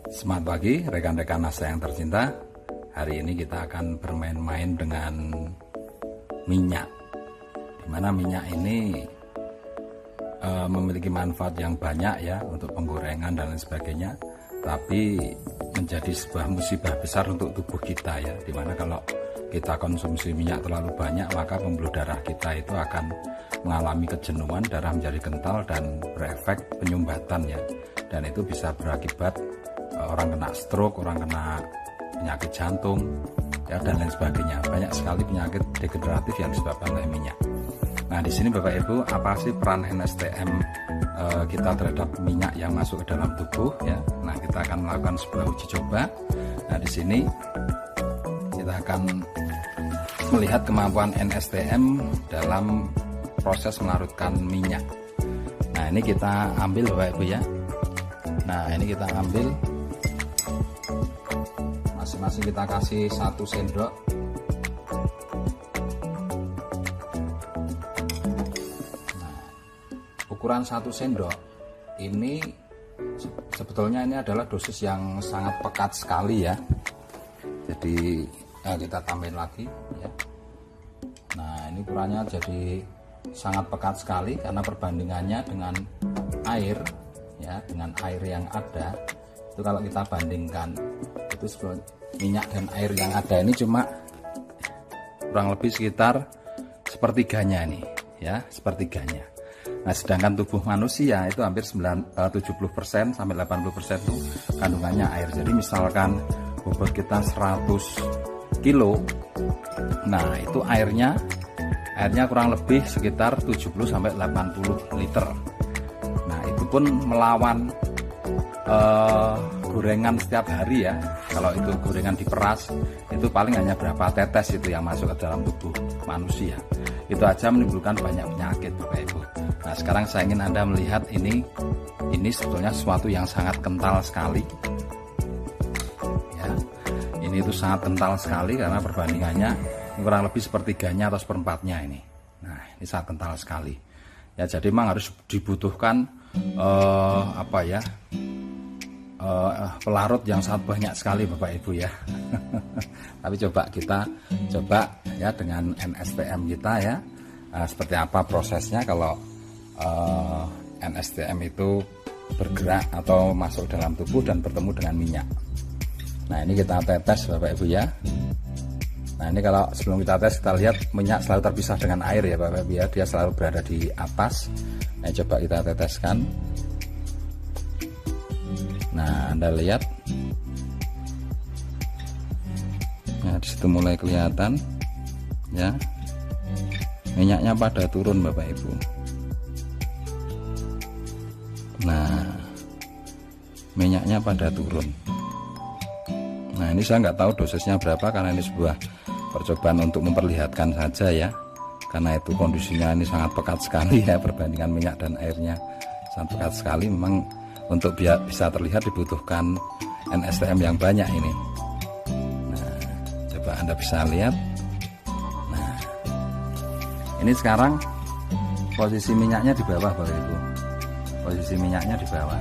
Selamat pagi rekan-rekan NASA yang tercinta. Hari ini kita akan bermain-main dengan minyak, dimana minyak ini memiliki manfaat yang banyak ya untuk penggorengan dan lain sebagainya, tapi menjadi sebuah musibah besar untuk tubuh kita ya, dimana kalau kita konsumsi minyak terlalu banyak maka pembuluh darah kita itu akan mengalami kejenuhan, darah menjadi kental dan berefek penyumbatan ya, dan itu bisa berakibat orang kena stroke, orang kena penyakit jantung ya, dan lain sebagainya. Banyak sekali penyakit degeneratif yang disebabkan oleh minyak. Nah, di sini Bapak Ibu, apa sih peran NSTM kita terhadap minyak yang masuk ke dalam tubuh ya? Nah, kita akan melakukan sebuah uji coba. Nah, di sini kita akan melihat kemampuan NSTM dalam proses melarutkan minyak. Nah, ini kita ambil Bapak Ibu ya. Nah, ini kita ambil, masing-masing kita kasih 1 sendok. Nah, ukuran 1 sendok ini sebetulnya ini adalah dosis yang sangat pekat sekali ya. Jadi kita tambahin lagi ya. Nah, ini ukurannya jadi sangat pekat sekali karena perbandingannya dengan air ya, dengan air yang ada itu kalau kita bandingkan itu minyak dan air yang ada ini cuma kurang lebih sekitar sepertiganya ini ya, sepertiganya. Nah, sedangkan tubuh manusia itu hampir 70% sampai 80% itu kandungannya air. Jadi misalkan bobot kita 100 kilo, nah itu airnya kurang lebih sekitar 70 sampai 80 liter. Nah, itu pun melawan gorengan setiap hari ya. Kalau itu gorengan diperas itu paling hanya berapa tetes itu yang masuk ke dalam tubuh manusia. Itu aja menimbulkan banyak penyakit Bapak Ibu. Nah, sekarang saya ingin Anda melihat ini sebetulnya sesuatu yang sangat kental sekali ya. Ini itu sangat kental sekali karena perbandingannya kurang lebih sepertiganya atau seperempatnya ini. Nah, ini sangat kental sekali ya. Jadi memang harus dibutuhkan pelarut yang sangat banyak sekali Bapak Ibu ya. Tapi kita coba ya dengan NSTM kita ya, seperti apa prosesnya kalau NSTM itu bergerak atau masuk dalam tubuh dan bertemu dengan minyak. Nah, ini kita tetes Bapak Ibu ya. Nah, ini kalau sebelum kita tes kita lihat minyak selalu terpisah dengan air ya Bapak Ibu ya, dia selalu berada di atas. Nah, coba kita teteskan. Nah, Anda lihat, nah disitu mulai kelihatan ya, minyaknya pada turun Bapak Ibu. Nah, minyaknya pada turun. Nah, ini saya nggak tahu dosisnya berapa karena ini sebuah percobaan untuk memperlihatkan saja ya, karena itu kondisinya ini sangat pekat sekali ya, perbandingan minyak dan airnya sangat pekat sekali. Memang untuk biar bisa terlihat dibutuhkan NSTM yang banyak ini. Nah, coba Anda bisa lihat. Nah, ini sekarang posisi minyaknya di bawah Bapak Ibu. Posisi minyaknya di bawah,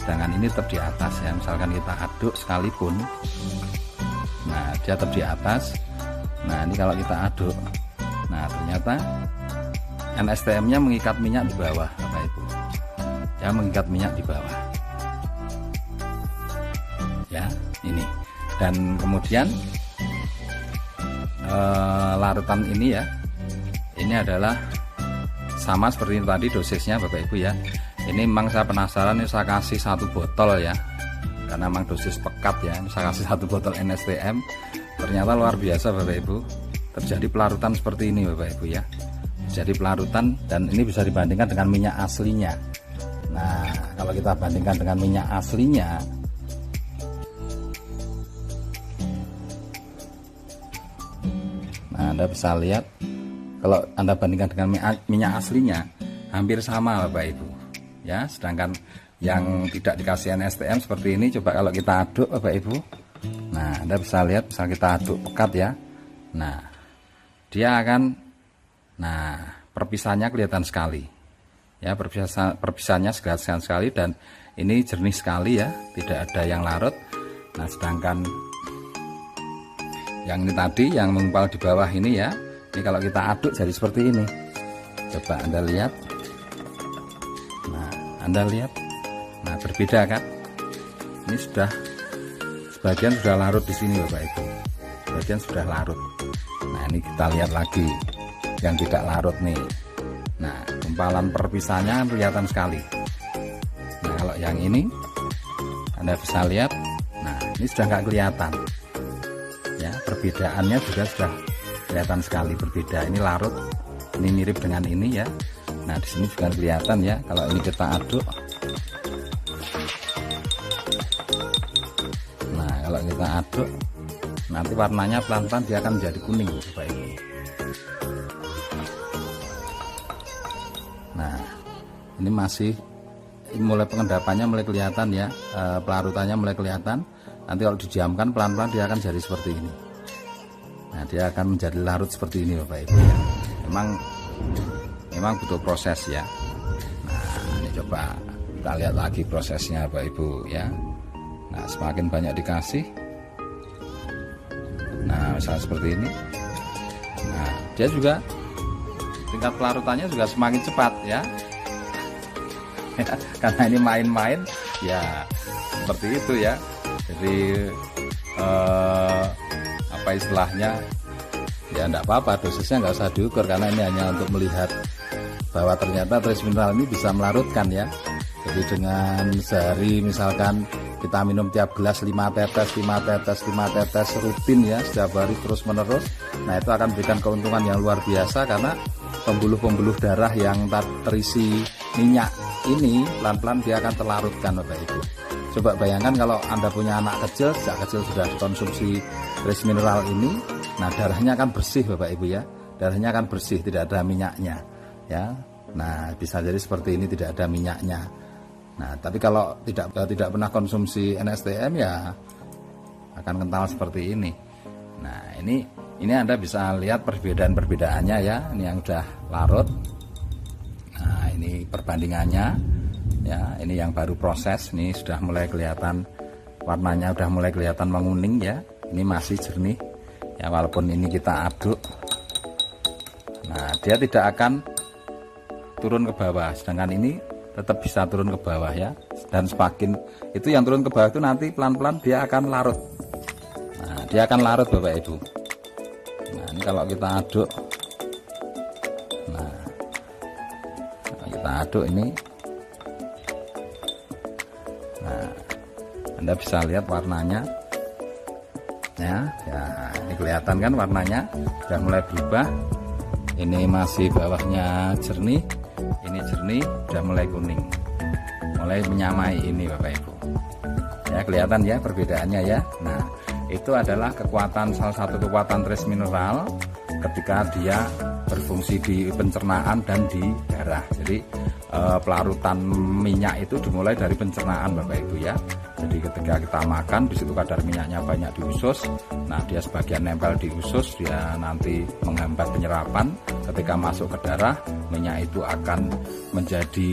sedangkan ini tetap di atas ya. Misalkan kita aduk sekalipun, nah dia tetap di atas. Nah, ini kalau kita aduk, nah ternyata NSTM-nya mengikat minyak di bawah Bapak Ibu ya, mengikat minyak di bawah ya, ini. Dan kemudian larutan ini ya, ini adalah sama seperti tadi dosisnya Bapak Ibu ya. Ini memang saya penasaran, ini saya kasih 1 botol ya, karena memang dosis pekat ya. Saya kasih 1 botol NSTM, ternyata luar biasa Bapak Ibu, terjadi pelarutan seperti ini Bapak Ibu ya. Jadi pelarutan, dan ini bisa dibandingkan dengan minyak aslinya. Nah, kalau kita bandingkan dengan minyak aslinya, nah Anda bisa lihat, kalau Anda bandingkan dengan minyak aslinya hampir sama Bapak Ibu ya. Sedangkan yang tidak dikasih NSTM seperti ini, coba kalau kita aduk Bapak Ibu, nah Anda bisa lihat, misal kita aduk pekat ya, nah dia akan, nah perpisahannya kelihatan sekali ya, perpisahannya segera sekali, dan ini jernih sekali ya, tidak ada yang larut. Nah, sedangkan yang ini tadi yang menggumpal di bawah ini ya, ini kalau kita aduk jadi seperti ini. Coba Anda lihat. Nah, Anda lihat. Nah, berbeda kan? Ini sudah sebagian sudah larut di sini Bapak Ibu. Sebagian sudah larut. Nah, ini kita lihat lagi yang tidak larut nih. Nah, gumpalan perpisahannya kelihatan sekali. Nah, kalau yang ini Anda bisa lihat, nah ini sudah nggak kelihatan ya, perbedaannya juga sudah kelihatan sekali berbeda. Ini larut, ini mirip dengan ini ya. Nah, di sini juga kelihatan ya. Kalau ini kita aduk, nah kalau kita aduk nanti warnanya pelan-pelan dia akan menjadi kuning Bapak Ibu. Nah, ini masih mulai pengendapannya mulai kelihatan ya, pelarutannya mulai kelihatan. Nanti kalau didiamkan pelan-pelan dia akan jadi seperti ini. Nah, dia akan menjadi larut seperti ini Bapak Ibu ya. Memang butuh proses ya. Nah, ini coba kita lihat lagi prosesnya Bapak Ibu ya. Nah, semakin banyak dikasih, nah misalnya seperti ini, nah dia juga tingkat pelarutannya juga semakin cepat ya. Karena ini main-main ya, seperti itu ya. Jadi apa istilahnya ya, enggak apa-apa, dosisnya nggak usah diukur, karena ini hanya untuk melihat bahwa ternyata trace mineral ini bisa melarutkan ya. Jadi dengan sehari misalkan kita minum tiap gelas 5 tetes rutin ya, setiap hari terus menerus, nah itu akan memberikan keuntungan yang luar biasa, karena pembuluh-pembuluh darah yang terisi minyak ini pelan-pelan dia akan terlarutkan Bapak Ibu. Coba bayangkan kalau Anda punya anak kecil, sejak kecil sudah dikonsumsi trace mineral ini, nah darahnya akan bersih Bapak Ibu ya, darahnya akan bersih, tidak ada minyaknya ya. Nah, bisa jadi seperti ini, tidak ada minyaknya. Nah, tapi kalau tidak pernah konsumsi NSTM ya akan kental seperti ini. Nah, ini Anda bisa lihat perbedaan-perbedaannya ya. Ini yang sudah larut. Nah, ini perbandingannya ya. Ini yang baru proses, ini sudah mulai kelihatan warnanya, sudah mulai kelihatan menguning ya. Ini masih jernih ya, walaupun ini kita aduk. Nah, dia tidak akan turun ke bawah, sedangkan ini tetap bisa turun ke bawah ya. Dan semakin itu yang turun ke bawah itu nanti pelan-pelan dia akan larut. Nah, dia akan larut Bapak Ibu. Nah, ini kalau kita aduk, nah kalau kita aduk ini, nah Anda bisa lihat warnanya ya, ini kelihatan kan warnanya sudah mulai berubah. Ini masih bawahnya jernih, ini jernih, sudah mulai kuning, mulai menyamai ini Bapak Ibu ya, kelihatan ya perbedaannya ya. Nah, itu adalah salah satu kekuatan trace mineral ketika dia berfungsi di pencernaan dan di darah. Jadi pelarutan minyak itu dimulai dari pencernaan Bapak Ibu ya. Jadi ketika kita makan, di situ kadar minyaknya banyak di usus. Nah, dia sebagian nempel di usus, dia nanti menghambat penyerapan. Ketika masuk ke darah, minyak itu akan menjadi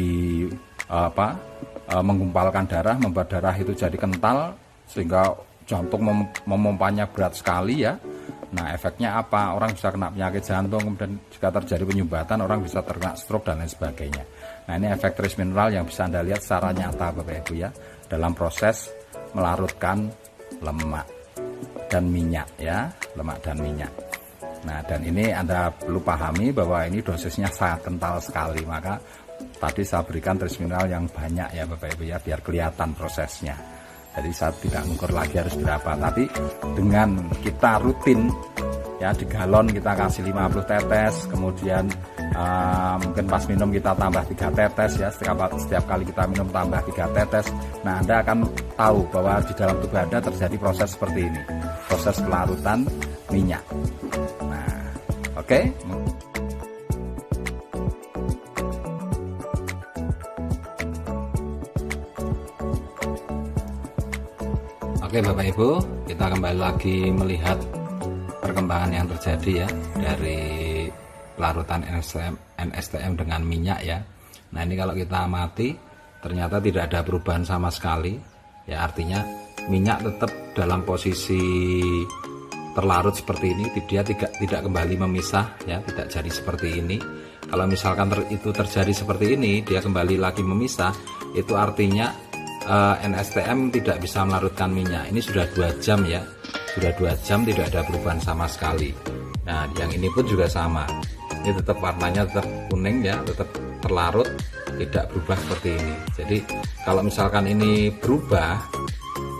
menggumpalkan darah, membuat darah itu jadi kental, sehingga jantung memompanya berat sekali ya. Nah, efeknya apa? Orang bisa kena penyakit jantung, kemudian jika terjadi penyumbatan, orang bisa terkena stroke dan lain sebagainya. Nah, ini efek trace mineral yang bisa Anda lihat secara nyata Bapak Ibu ya, dalam proses melarutkan lemak dan minyak ya, lemak dan minyak. Nah, dan ini Anda perlu pahami bahwa ini dosisnya sangat kental sekali, maka tadi saya berikan trace mineral yang banyak ya Bapak Ibu ya, biar kelihatan prosesnya. Jadi saya tidak mengukur lagi harus berapa, tapi dengan kita rutin ya, di galon kita kasih 50 tetes, kemudian mungkin pas minum kita tambah 3 tetes ya, setiap kali kita minum tambah 3 tetes. Nah, Anda akan tahu bahwa di dalam tubuh Anda terjadi proses seperti ini, proses pelarutan minyak. Nah, oke. Oke Bapak Ibu, kita kembali lagi melihat perkembangan yang terjadi ya dari pelarutan NSTM dengan minyak ya. Nah ini kalau kita amati ternyata tidak ada perubahan sama sekali ya, artinya minyak tetap dalam posisi terlarut seperti ini, dia tidak kembali memisah ya, tidak jadi seperti ini. Kalau misalkan itu terjadi seperti ini, dia kembali lagi memisah, itu artinya NSTM tidak bisa melarutkan minyak. Ini sudah 2 jam ya, sudah 2 jam tidak ada perubahan sama sekali. Nah yang ini pun juga sama, ini tetap warnanya tetap kuning ya, tetap terlarut, tidak berubah seperti ini. Jadi kalau misalkan ini berubah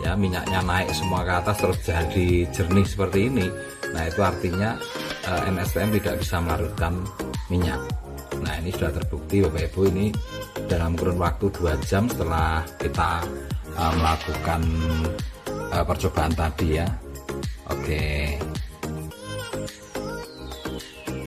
ya, minyaknya naik semua ke atas terus jadi jernih seperti ini, nah itu artinya NSTM tidak bisa melarutkan minyak. Nah ini sudah terbukti Bapak Ibu, ini dalam kurun waktu 2 jam setelah kita melakukan percobaan tadi ya. Oke.